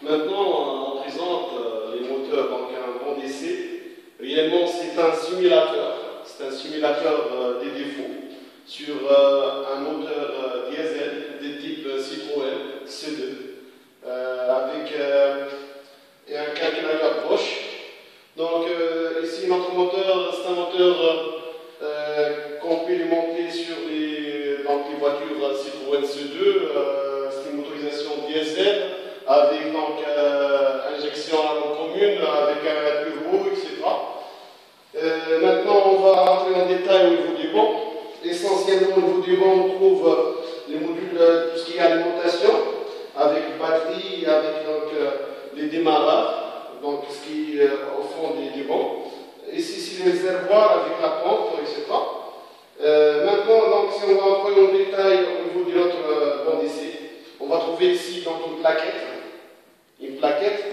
Maintenant, on présente les moteurs, donc un bon d'essai. Réellement, c'est un simulateur. C'est un simulateur des défauts sur un moteur diesel de type Citroën C2 avec un calculateur Bosch. Donc, ici, notre moteur, c'est un moteur qu'on peut lui monter sur les voitures Citroën C2. C'est une motorisation diesel avec donc injection à l'eau commune, avec un turbo, etc. Maintenant, on va rentrer en détail au niveau du banc. Essentiellement, au niveau du banc, on trouve les modules, tout ce qui est alimentation, avec batterie, avec donc, les démarrages, donc ce qui est au fond du banc. Ici, c'est les réservoirs avec la pompe, etc. Maintenant, donc, si on va entrer en détail au niveau de notre banc d'essai, on va trouver ici donc, une plaquette. Une plaquette.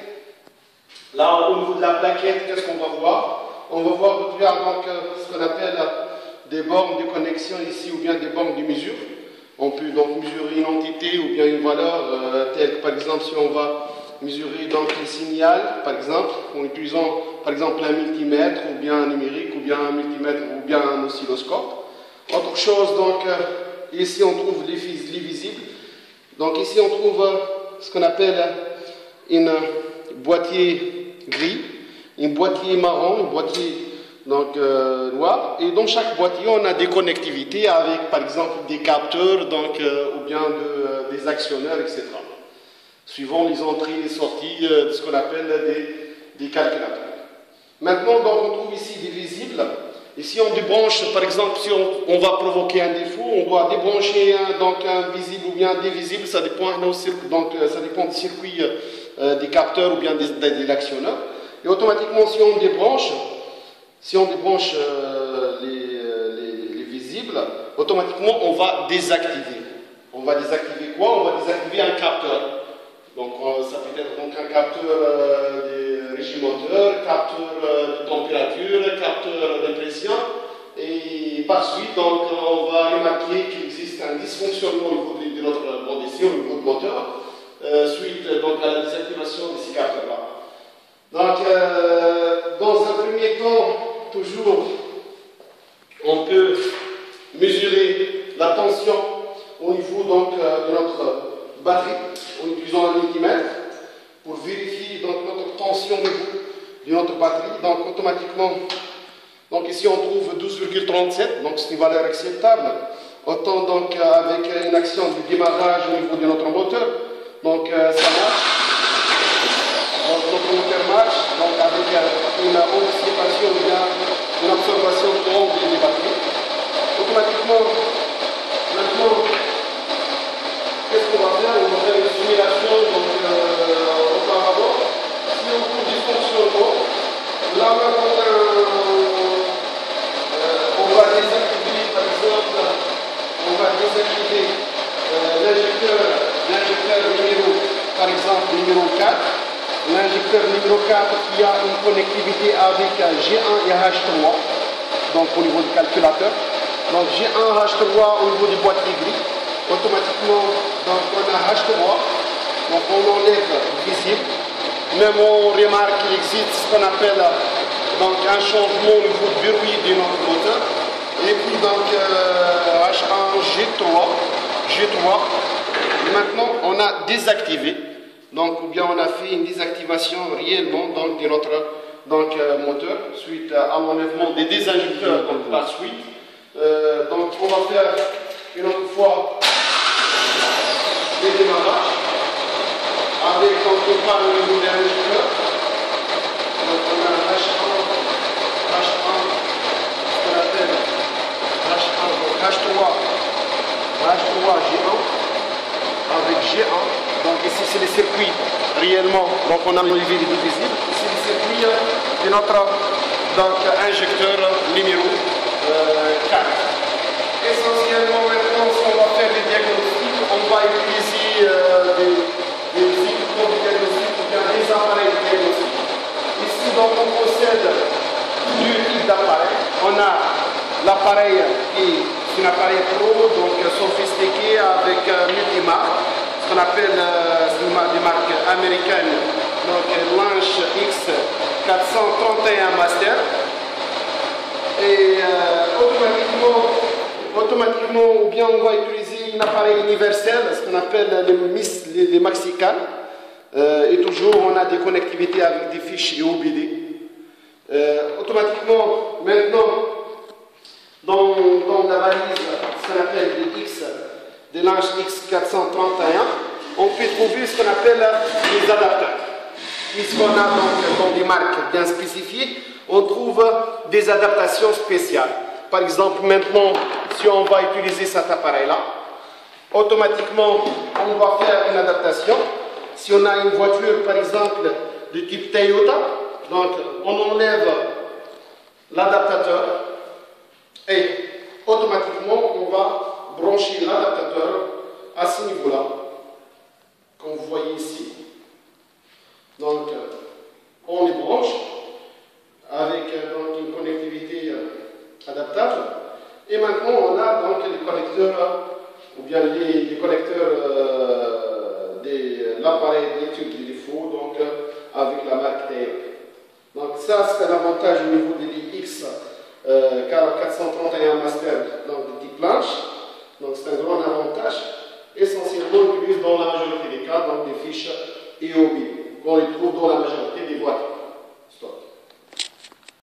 Là, au niveau de la plaquette, qu'est-ce qu'on va voir? On va voir donc, ce qu'on appelle des bornes de connexion ici ou bien des bornes de mesure. On peut donc mesurer une entité ou bien une valeur telle que par exemple si on va mesurer donc le signal, par exemple, en utilisant par exemple un multimètre ou bien un numérique ou bien un multimètre ou bien un oscilloscope. Autre chose, donc ici on trouve les visibles. Donc ici on trouve ce qu'on appelle un boîtier gris, un boîtier marron, un boîtier donc, noir. Et dans chaque boîtier, on a des connectivités avec, par exemple, des capteurs donc, ou bien des actionneurs, etc. Suivant les entrées et les sorties de ce qu'on appelle des calculateurs. Maintenant, donc, on trouve ici des visibles. Ici, on débranche, par exemple, si on va provoquer un défaut, on doit débrancher un visible ou bien des visibles, ça dépend, donc, ça dépend du circuit des capteurs ou bien des actionneurs. Et automatiquement, si on débranche les visibles, automatiquement, on va désactiver. On va désactiver quoi? On va désactiver un capteur. Donc, ça peut être donc un capteur des régimoteurs, capteur de température, capteur de pression. Et par suite, donc, on va remarquer qu'il existe un dysfonctionnement au niveau de notre banc d'essai, au niveau du moteur, suite donc, à la désactivation de ces capteurs-là. Donc, dans un premier temps, toujours, on peut mesurer la tension au niveau donc, de notre batterie en utilisant un multimètre pour vérifier donc, notre tension au niveau de notre batterie. Donc, automatiquement, donc ici on trouve 12,37, donc c'est une valeur acceptable. Autant donc avec une action de démarrage au niveau de notre moteur, donc ça marche. Donc notre moteur marche, donc avec une anticipation ou bien une observation longue des batteries. Automatiquement, maintenant, qu'est-ce qu'on va faire? On va faire une simulation donc, auparavant. Si on trouve du fonctionnement, là maintenant, on va désactiver, par exemple, on va désactiver l'injecteur numéro, par exemple, numéro 4. L'injecteur numéro 4 qui a une connectivité avec G1 et H3, donc au niveau du calculateur. Donc G1, H3 au niveau du boîtier gris. Automatiquement, donc on a H3, donc on enlève visible. Même on remarque qu'il existe ce qu'on appelle donc, un changement au niveau de verrouille de notre moteur. Et puis donc H1, G3. Et maintenant, on a désactivé. Donc, ou bien on a fait une désactivation réellement donc, de notre moteur suite à l'enlèvement des désinjecteurs donc, par suite. Donc, on va faire une autre fois des démarrages avec donc, on parle au niveau des injecteurs. Donc, on a H1, ce qu'on appelle H3, G1 avec G1. Donc ici c'est les circuits réellement, donc on a enlevé les deux visibles. Ici les circuits de notre donc, injecteur numéro 4. Essentiellement maintenant si on va faire des diagnostics, on va utiliser des équipements de diagnostic ou bien des appareils de diagnostic. Ici donc on possède deux types d'appareils. On a l'appareil qui est un appareil pro, donc sophistiqué avec multimarque. ce qu'on appelle des marques américaines, donc Lange X431 Master. Et automatiquement, ou bien on va utiliser un appareil universel, ce qu'on appelle les Maxical. Et toujours on a des connectivités avec des fiches et OBD. Automatiquement, maintenant, dans la valise, ce qu'on appelle des Lange X431, on peut trouver ce qu'on appelle les adaptateurs. Puisqu'on a donc dans des marques bien spécifiées, on trouve des adaptations spéciales. Par exemple, maintenant, si on va utiliser cet appareil-là, automatiquement, on va faire une adaptation. Si on a une voiture, par exemple, de type Toyota, donc on enlève l'adaptateur et automatiquement, on va brancher l'adaptateur à ce niveau-là, comme vous voyez ici. Donc, on les branche avec donc, une connectivité adaptable. Et maintenant, on a donc les connecteurs, ou bien les connecteurs de l'appareil d'étude des défauts, donc avec la marque Toyota. Donc, ça, c'est un avantage au niveau des X 431 Master, donc de type planche. Donc, c'est un grand avantage. Essentiellement, on utilise dans la majorité des cas, donc des fiches EOB, qu'on les trouve dans la majorité des voitures. Stop.